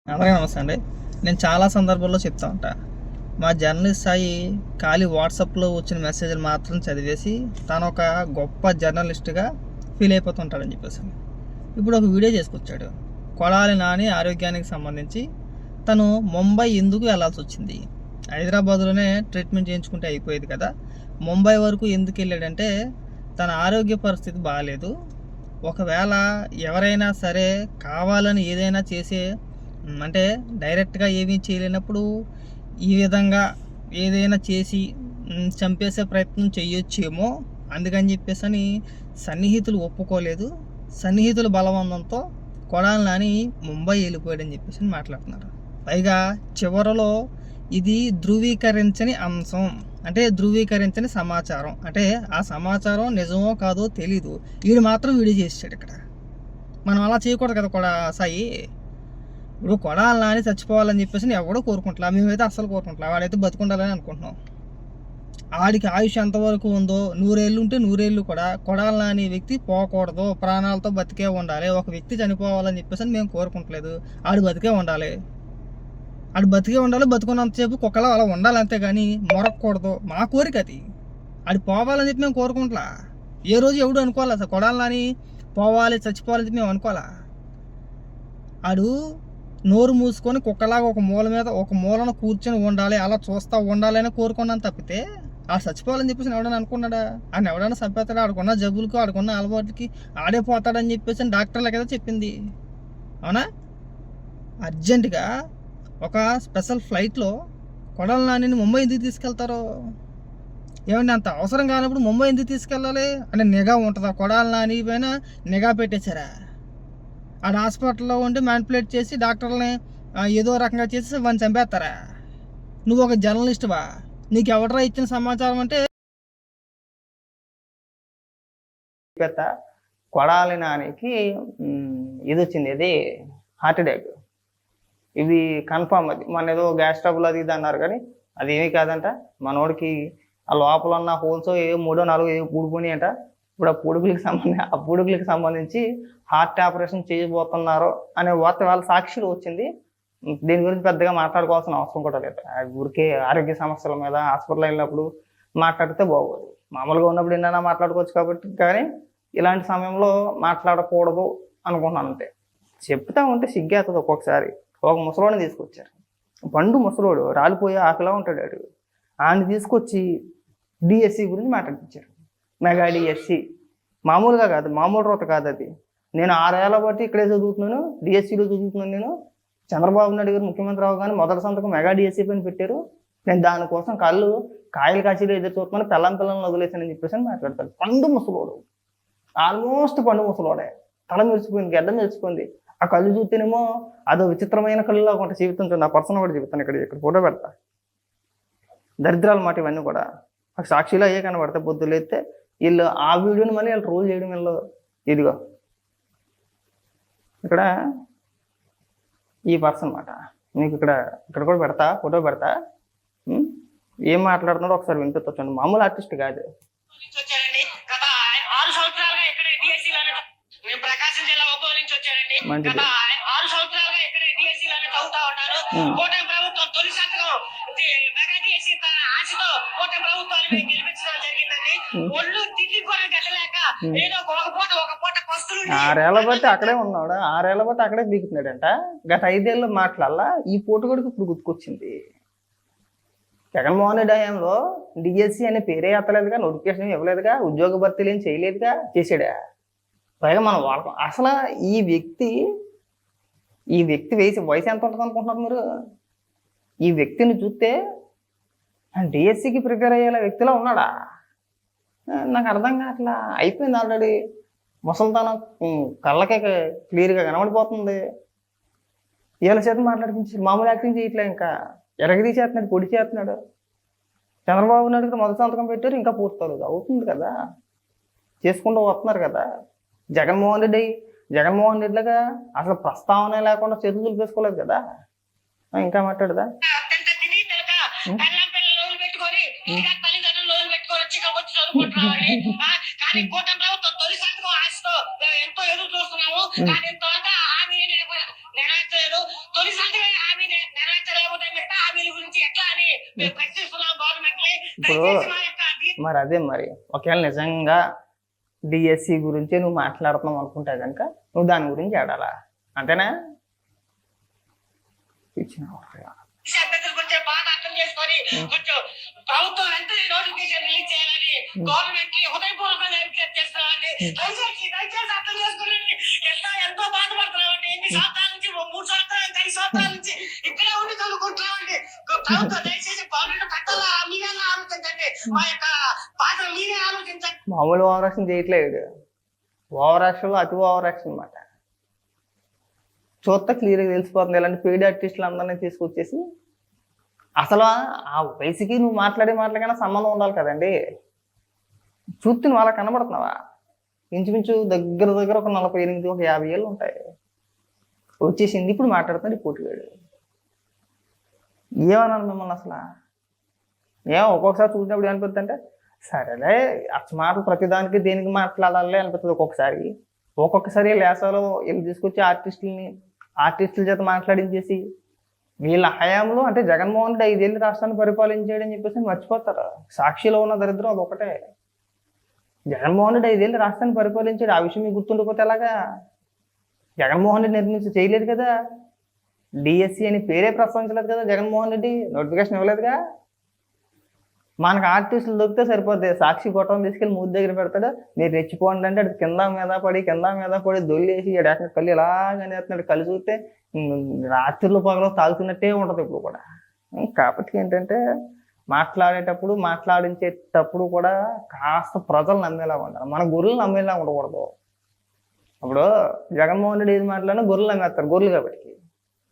అందరికీ నమస్తే అండి. నేను చాలా సందర్భాల్లో చెప్తా ఉంటా. మా జర్నలిస్ట్ సాయి ఖాళీ వాట్సాప్‌లో వచ్చిన మెసేజ్‌లు మాత్రం చదివేసి తనొక గొప్ప జర్నలిస్ట్‌గా ఫీల్ అయిపోతుంటాడని చెప్పేసని. ఇప్పుడు ఒక వీడియో చేసుకొచ్చాడు. కొడాలి నాని ఆరోగ్యానికి సంబంధించి తను ముంబై ఎందుకు వెళ్ళాల్సొచ్చింది? హైదరాబాద్‌లోనే ట్రీట్మెంట్ చేయించుకుంటే అయిపోయేది కదా! ముంబై వరకు ఎందుకెళ్ళాడంటే తన ఆరోగ్య పరిస్థితి బాలేదు. ఒకవేళ ఎవరైనా సరే కావాలని ఏదైనా చేసే అంటే డైరెక్ట్‌గా ఏమీ చేయలేనప్పుడు ఈ విధంగా ఏదైనా చేసి చంపేసే ప్రయత్నం చేయొచ్చేమో. అందుకని చెప్పేసని సన్నిహితులు ఒప్పుకోలేదు. సన్నిహితుల బలవంతంతో కొడాలి నాని ముంబై వెళ్ళిపోయాడని చెప్పేసని మాట్లాడుతున్నారు. పైగా చివరలో ఇది ధృవీకరించని అంశం. అంటే ధృవీకరించని సమాచారం. అంటే ఆ సమాచారం నిజమో కాదో తెలీదు. ఈడు మాత్రం వీడియో చేసాడు ఇక్కడ. మనం అలా చేయకూడదు కదా కూడా సాయి. ఇప్పుడు కొడాలి నాని చచ్చిపోవాలని చెప్పేసి ఎవడో కోరుకుంటా. మేమైతే అస్సలు కోరుకుంటా. వాడైతే బతుకుండాలని అనుకుంటున్నాం. ఆడికి ఆయుష్ ఎంతవరకు ఉందో 100 ఏళ్ళు ఉంటే 100 ఏళ్ళు కూడా కొడాలి నాని వ్యక్తి పోకూడదు, ప్రాణాలతో బతికే ఉండాలి. ఒక వ్యక్తి చనిపోవాలని చెప్పేసి మేము కోరుకుంటలేదు. ఆడు బతికే ఉండాలి. ఆడు బతికే ఉండాలి. బతుకున్నంతసేపు కుక్కలా అలా ఉండాలి అంతే కానీ మొరక్కూడదు. మా కోరిక అది. ఆడు పోవాలని చెప్పి మేము కోరుకుంటలా. ఏ రోజు ఎవడు అనుకోవాలి అసలు కొడాలి నాని పోవాలి చచ్చిపోవాలని చెప్పి మేము అనుకోవాలా. ఆడు నోరు మూసుకొని కుక్కలాగా ఒక మూలన కూర్చొని ఉండాలి, అలా చూస్తూ ఉండాలి అని కోరుకున్నాను తప్పితే ఆ చచ్చిపోవాలని చెప్పేసి ఎవడన్నా అనుకున్నాడా? ఆయన ఎవడన్నా చంపేస్తాడా? ఆడుకున్న జబ్బులకు ఆడుకున్న అలవాటుకి ఆడే పోతాడని చెప్పేసి డాక్టర్లే కదా చెప్పింది. అవునా? అర్జెంటుగా ఒక స్పెషల్ ఫ్లైట్లో కొడాలి నానిని ముంబై ఎందుకు తీసుకెళ్తారో? ఏమండి అంత అవసరం కానప్పుడు ముంబై ఎందుకు తీసుకెళ్ళాలి? అంటే నిఘా ఉంటుందా? కొడాలి నాని పైన నిఘా పెట్టేశారా? ఆడ హాస్పిటల్లో ఉండి మ్యానిపులేట్ చేసి డాక్టర్లని ఏదో రకంగా చేసి వాడిని చంపేస్తారా? నువ్వు ఒక జర్నలిస్టువా? నీకు ఎవడరా ఇచ్చిన సమాచారం అంటే కొడాలి నానికి ఇది వచ్చింది, ఇది హార్ట్ అటాక్. ఇది కన్ఫామ్. అది మన ఏదో గ్యాస్ ట్రబుల్ అది ఇది అన్నారు కానీ అది ఏమీ కాదంట. మనోడికి ఆ లోపల ఉన్న హోల్స్ ఏ 3-4 పూడుకుని అంట. ఇప్పుడు ఆ పూడుకులకి సంబంధించి హార్ట్ ఆపరేషన్ చేయబోతున్నారు అనే వార్త వాళ్ళ సాక్షిలో వచ్చింది. దీని గురించి పెద్దగా మాట్లాడుకోవాల్సిన అవసరం కూడా లేదు. ఊరికే ఆరోగ్య సమస్యల మీద హాస్పిటల్ వెళ్ళినప్పుడు మాట్లాడితే బాగోదు. మామూలుగా ఉన్నప్పుడు ఏమైనా మాట్లాడుకోవచ్చు కాబట్టి, కానీ ఇలాంటి సమయంలో మాట్లాడకూడదు అనుకుంటున్నాను అంతే. చెప్తా ఉంటే సిగ్గేస్తుంది ఒక్కొక్కసారి. ఒక ముసలోడిని తీసుకొచ్చారు, పండు ముసలోడు, రాలిపోయే ఆకులా ఉంటాడు వాడు. ఆయన్ని తీసుకొచ్చి డిఎస్సి గురించి మాట్లాడించారు. మెగా డిఎస్సి మామూలుగా కాదు, మామూలు రోత కాదు అది. నేను 6 ఏళ్ల బట్టి ఇక్కడే చదువుతున్నాను, డిఎస్సిలో చదువుతున్నాను. నేను చంద్రబాబు నాయుడు గారు ముఖ్యమంత్రి అవగానే మొదటి సంతకం మెగా డిఎస్సి పైన పెట్టారు. నేను దానికోసం కాయలు కాశీలో ఎదురు చూస్తున్నాను, పిల్లల్ని వదిలేసానని చెప్పేసి మాట్లాడతాడు. పండు ముసలోడు, ఆల్మోస్ట్ పండు ముసలోడే. తల మెరిచిపోయింది, గడ్డ మెరిచిపోయింది. ఆ కళ్ళు చూస్తేనేమో అదో విచిత్రమైన కళ్ళులా ఒక జీవితం చూడండి. ఆ పర్సన్ కూడా చెబుతాను, ఇక్కడ ఫోటో పెడతా. దరిద్రాల మాట ఇవన్నీ కూడా సాక్షిలో అయ్యే కనబడతాయి. పొద్దులు అయితే వీళ్ళు ఆ వీడియోని మళ్ళీ వీళ్ళు ట్రోల్ చేయడం వీళ్ళు. ఇదిగో ఇక్కడ ఈ పర్సన్ మాట మీకు ఇక్కడ కూడా పెడతా, ఫోటో పెడతా. ఏం మాట్లాడుతున్నాడో ఒకసారి వినిపించండి. మామూలు ఆర్టిస్ట్ కాదు. మంచిది. ఆరేళ్ల బట్టి అక్కడే ఉన్నాడు, 6 ఏళ్ల బట్టి అక్కడే దిగుతున్నాడంట. గత 5 ఏళ్ళు మాట్లాడాలా ఈ పోటుగడికి ఇప్పుడు గుర్తుకొచ్చింది. జగన్మోహన్ రెడ్డి హయాంలో డిఎస్సి అనే పేరే ఎత్తలేదుగా, నోటిఫికేషన్ ఇవ్వలేదుగా, ఉద్యోగ భర్తీలు ఏం చేయలేదుగా, చేసాడా? పైగా మనం వాడకం. అసలు ఈ వ్యక్తి వయసు ఎంత ఉంటుంది అనుకుంటున్నారు మీరు? ఈ వ్యక్తిని చూస్తే డిఎస్సికి ప్రిపేర్ అయ్యేలా వ్యక్తిలో ఉన్నాడా? నాకు అర్థం కావట్లా. అయిపోయింది ఆల్రెడీ. ముసలితనం కళ్ళకే క్లియర్గా కనబడిపోతుంది. వీళ్ళ చేత మాట్లాడిపించి మామూలు యాక్టింగ్ చేయట్లే, ఇంకా ఎరగదీసేస్తున్నాడు, పొడి చేస్తున్నాడు. చంద్రబాబు నాయుడు మొదటి సంతకం పెట్టారు, ఇంకా పూర్తలేదు. అవుతుంది కదా, చేసుకుంటూ వస్తున్నారు కదా. జగన్మోహన్ రెడ్డిలాగా అసలు ప్రస్తావన లేకుండా చేతులు దులిపేసుకోలేదు కదా. ఇంకా మాట్లాడదా? ఇప్పుడు మరి అదే మరి ఒకవేళ నిజంగా డిఎస్సి గురించి నువ్వు మాట్లాడుతున్నావు అనుకుంటే కనుక నువ్వు దాని గురించి ఆడాలా, అంతేనా? ఇచ్చిన అభ్యర్థుల గురించి బాగా అర్థం చేసుకొని కొంచెం ప్రభుత్వం వెంటనే నోటిఫికేషన్ రిలీజ్ చేయాలని గవర్నమెంట్ కి హృదయపూర్వకంగా విజ్ఞప్తి చేస్తున్నామండి. దయచేసి అర్థం చేసుకోండి. ఎంతో బాధపడుతున్నామండి. ఎన్ని సంవత్సరాల నుంచి 3 సంవత్సరాలు 5 సంవత్సరాల నుంచి ఇక్కడే ఉండి చదువుకుంటున్నామండి. ప్రభుత్వం దయచేసి గవర్నమెంట్ పెట్టాలా, మీరే ఆలోచించండి. మా యొక్క బాధలు మీరే ఆలోచించండి. మామూలు ఓవర్ యాక్షన్ చేయట్లేదు, ఓవర్ యాక్షన్ అతి ఓవర్ యాక్షన్ అనమాట. చూస్తే క్లియర్గా తెలిసిపోతుంది. ఇలాంటి పెయిడ్ ఆర్టిస్టులు అందరినీ తీసుకొచ్చేసి అసలు ఆ వయసుకి నువ్వు మాట్లాడే మాటలకైనా సంబంధం ఉండాలి కదండి. చూస్తే నువ్వు అలా కనబడుతున్నావా? ఇంచుమించు దగ్గర ఒక 48 ఒక 50 ఏళ్ళు ఉంటాయి. వచ్చేసింది ఇప్పుడు మాట్లాడుతున్నాడు ఈ పోటీగాడు. ఏమన్నాను మిమ్మల్ని అసలు? ఒక్కొక్కసారి చూసినప్పుడు ఏమనిపిస్తుంది అంటే సరేలే అచ్చ మాటలు ప్రతిదానికి దేనికి మాట్లాడాలి అనిపిస్తుంది. ఒక్కొక్కసారి లేసాలో వీళ్ళు తీసుకొచ్చి ఆర్టిస్టుల చేత మాట్లాడించేసి వీళ్ళ హయాంలో అంటే జగన్మోహన్ రెడ్డి 5 ఏళ్ళు రాష్ట్రాన్ని పరిపాలించాడని చెప్పేసి మర్చిపోతారు. సాక్షిలో ఉన్న దరిద్రం అది ఒకటే. జగన్మోహన్ రెడ్డి 5 ఏళ్ళు రాష్ట్రాన్ని పరిపాలించాడు, ఆ విషయం మీకు గుర్తుండిపోతే ఎలాగా? జగన్మోహన్ రెడ్డి నిర్మించి చేయలేదు కదా, డిఎస్సి అని పేరే ప్రస్తావించలేదు కదా జగన్మోహన్ రెడ్డి, నోటిఫికేషన్ ఇవ్వలేదుగా. మనకు ఆర్టిస్టులు దొరికితే సరిపోతుంది. సాక్షి గొట్టం తీసుకెళ్ళి మూడు దగ్గర పెడతాడు, మీరు రెచ్చిపోండి అంటే అది కింద మీద పడి దొల్లేసి ఏడాక కళ్ళు ఇలాగనే వేస్తున్నాడు. కళ్ళు చూస్తే రాత్రులు పగలు తాగుతున్నట్టే ఉంటుంది ఇప్పుడు కూడా. కాబట్టి ఏంటంటే మాట్లాడించేటప్పుడు కూడా కాస్త ప్రజలు నమ్మేలా ఉండాలి, మన గొర్రెలు నమ్మేలా ఉండకూడదు. అప్పుడు జగన్మోహన్ రెడ్డి ఏది మాట్లాడినా గొర్రెలు నమ్మేస్తారు, గొర్రెలు కాబట్టి.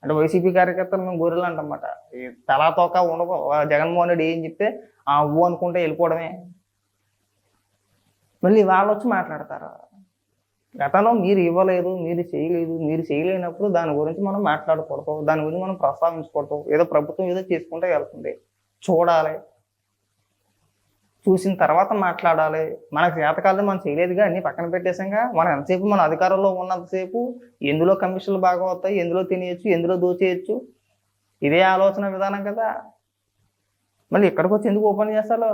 అంటే వైసీపీ కార్యకర్తలు మేము గొర్రెలు అంటమాట. ఈ తలా తోక ఉండకు. జగన్మోహన్ రెడ్డి ఏం చెప్తే ఆ ఊ అనుకుంటే వెళ్ళిపోవడమే. మళ్ళీ వాళ్ళు వచ్చి మాట్లాడతారు. గతంలో మీరు ఇవ్వలేదు, మీరు చేయలేనప్పుడు దాని గురించి మనం మాట్లాడకూడదు, దాని గురించి మనం ప్రస్తావించకూడదు. ఏదో ప్రభుత్వం ఏదో చేసుకుంటే వెళ్తుంది, చూడాలి, చూసిన తర్వాత మాట్లాడాలి. మనకు చేతకాలం మనం చేయలేదుగా, అన్ని పక్కన పెట్టేసాంగా. మనం ఎంతసేపు మన అధికారంలో ఉన్నంతసేపు ఎందులో కమిషన్లు బాగా వస్తాయి, ఎందులో తినేయచ్చు, ఎందులో దోచేయచ్చు, ఇదే ఆలోచన విధానం కదా. మళ్ళీ ఇక్కడికి వచ్చి ఎందుకు ఓపెన్ చేస్తాలో,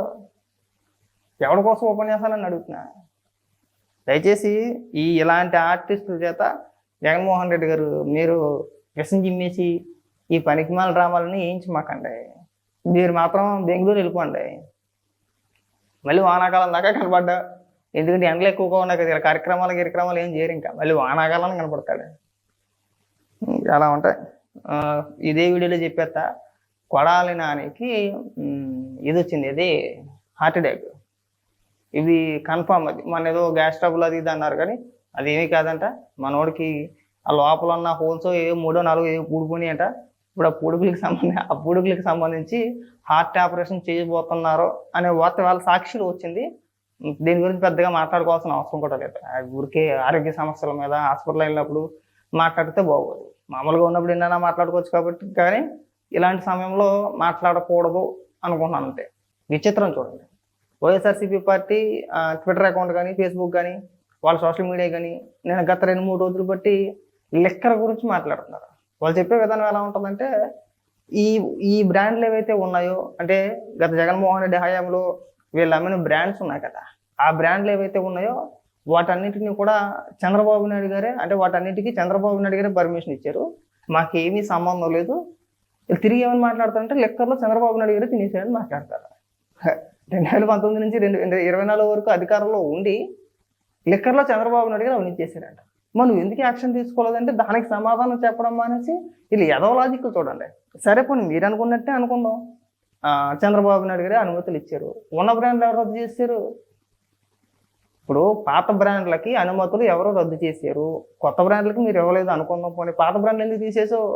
ఎవరి కోసం ఓపెన్ చేస్తానని అడుగుతున్నా. దయచేసి ఇలాంటి ఆర్టిస్టుల చేత జగన్మోహన్ రెడ్డి గారు మీరు విషం చిమ్మేసి ఈ పనికిమాల డ్రామాలని వేయించమాకండి. మీరు మాత్రం బెంగళూరు వెళ్ళిపోండి. మళ్ళీ వానాకాలం దాకా కనపడ్డా, ఎందుకంటే ఎండలు ఎక్కువగా ఉన్నాయి కదా, ఇలా కార్యక్రమాలు ఏం చేయరు. ఇంకా మళ్ళీ వానాకాలం కనపడతాడు. అలా ఉంటాయి. ఇదే వీడియోలో చెప్పేస్తా, కొడాలి నానికి ఇది వచ్చింది, ఇది హార్ట్ అటాక్. ఇది కన్ఫామ్. అది మన ఏదో గ్యాస్ ట్రబుల్ అది ఇది అన్నారు, కానీ అది ఏమీ కాదంట. మనోడికి ఆ లోపల ఉన్న హోల్స్ 3 4 పూడిపోయినాయి అంట. ఇప్పుడు ఆ పూడుకులకి సంబంధించి హార్ట్ ఆపరేషన్ చేయబోతున్నారు అనే వార్త వాళ్ళ సాక్షిలో వచ్చింది. దీని గురించి పెద్దగా మాట్లాడుకోవాల్సిన అవసరం కూడా లేదు. ఊరికే ఆరోగ్య సమస్యల మీద హాస్పిటల్ వెళ్ళినప్పుడు మాట్లాడితే బాగోదు. మామూలుగా ఉన్నప్పుడు ఏమైనా మాట్లాడుకోవచ్చు కాబట్టి, కానీ ఇలాంటి సమయంలో మాట్లాడకూడదు అనుకుంటున్నాను అంతే. విచిత్రం చూడండి, వైఎస్ఆర్సీపీ పార్టీ ట్విట్టర్ అకౌంట్ కానీ, ఫేస్బుక్ కానీ, వాళ్ళ సోషల్ మీడియా కానీ నేను గత 2-3 రోజులు బట్టి లిక్కర్ గురించి మాట్లాడుతున్నారు. వాళ్ళు చెప్పే విధానం ఎలా ఉంటుందంటే, ఈ బ్రాండ్లు ఏవైతే ఉన్నాయో, అంటే గత జగన్మోహన్ రెడ్డి హయాంలో వీళ్ళు అమ్మిన బ్రాండ్స్ ఉన్నాయి కదా, ఆ బ్రాండ్లు ఏవైతే ఉన్నాయో వాటన్నిటిని కూడా చంద్రబాబు నాయుడు గారే, అంటే వాటన్నిటికీ చంద్రబాబు నాయుడు గారే పర్మిషన్ ఇచ్చారు, మాకేమీ సంబంధం లేదు. తిరిగి ఏమని మాట్లాడతారంటే లిక్కర్లో చంద్రబాబు నాయుడు గారే తినేసారని మాట్లాడతారు. 2019 నుంచి 2024 వరకు అధికారంలో ఉండి లిక్కర్లో చంద్రబాబు నాయుడు గారు అవినీతి చేశారంట. మనం ఎందుకు యాక్షన్ తీసుకోలేదంటే దానికి సమాధానం చెప్పడం మానేసి వీళ్ళు ఏదో లాజిక్ చూడండి. సరే పోనీ మీరు అనుకున్నట్టే అనుకుందాం, చంద్రబాబు నాయుడు గారే అనుమతులు ఇచ్చారు, ఉన్న బ్రాండ్లు ఎవరు రద్దు చేశారు? ఇప్పుడు పాత బ్రాండ్లకి అనుమతులు ఎవరు రద్దు చేశారు, కొత్త బ్రాండ్లకి మీరు ఇవ్వలేదు అనుకుందాం. పోనీ పాత బ్రాండ్లు ఎందుకు తీసేసావు?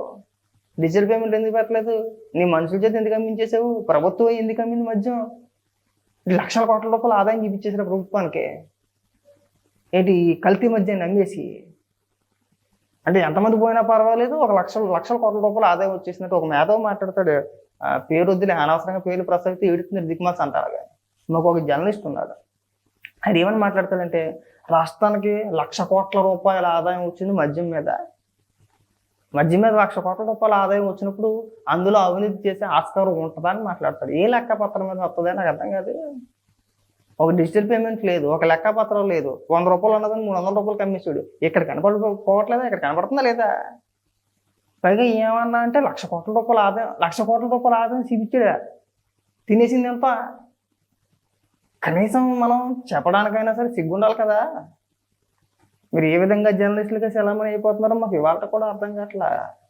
డిజిటల్ పేమెంట్ ఎందుకు పెట్టలేదు? నీ మనుషుల చేత ఎందుకు అమ్మించేసావు? ప్రభుత్వం ఎందుకు అమ్మింది? మధ్యం లక్షల కోట్ల రూపాయలు ఆదాయం చూపించేసారు ప్రభుత్వానికి. ఏంటి కల్తీ మధ్య నమ్మేసి, అంటే ఎంతమంది పోయినా పర్వాలేదు, ఒక లక్షల కోట్ల రూపాయలు ఆదాయం వచ్చేసినట్టు ఒక మేధావి మాట్లాడతాడు. పేరు వద్దులే, అనవసరంగా పేర్లు ప్రసక్తి ఏడుతున్నారు దిక్మాస్ అంటారు. కానీ మాకు ఒక జర్నలిస్ట్ ఉన్నాడు, అది ఏమని మాట్లాడతాడంటే రాష్ట్రానికి 1,00,000 కోట్ల రూపాయల ఆదాయం వచ్చింది మద్యం మీద. మధ్య మీద 1,00,000 కోట్ల రూపాయల ఆదాయం వచ్చినప్పుడు అందులో అవినీతి చేసే ఆస్కారం ఉంటుందా అని మాట్లాడతాడు. ఏ లెక్కపత్రం మీద వస్తుందో నాకు అర్థం కాదు. ఒక డిజిటల్ పేమెంట్ లేదు, ఒక లెక్కపత్రం లేదు. 100 రూపాయలు ఉన్నదని 300 రూపాయలు కమ్మేసాడు. ఇక్కడ కనపడిపోవట్లేదా? ఇక్కడ కనపడుతుందా లేదా? పైగా ఏమన్నా అంటే 1,00,000 కోట్ల రూపాయల ఆదాయం, 1,00,000 కోట్ల రూపాయల ఆదాయం చూపించాడా? తినేసింది ఎంత? కనీసం మనం చెప్పడానికైనా సరే సిగ్గుండాలి కదా. మీరు ఏ విధంగా జర్నలిస్టులుగా సెలమని అయిపోతున్నారో మాకు ఇవాళ కూడా అర్థం కావట్లా.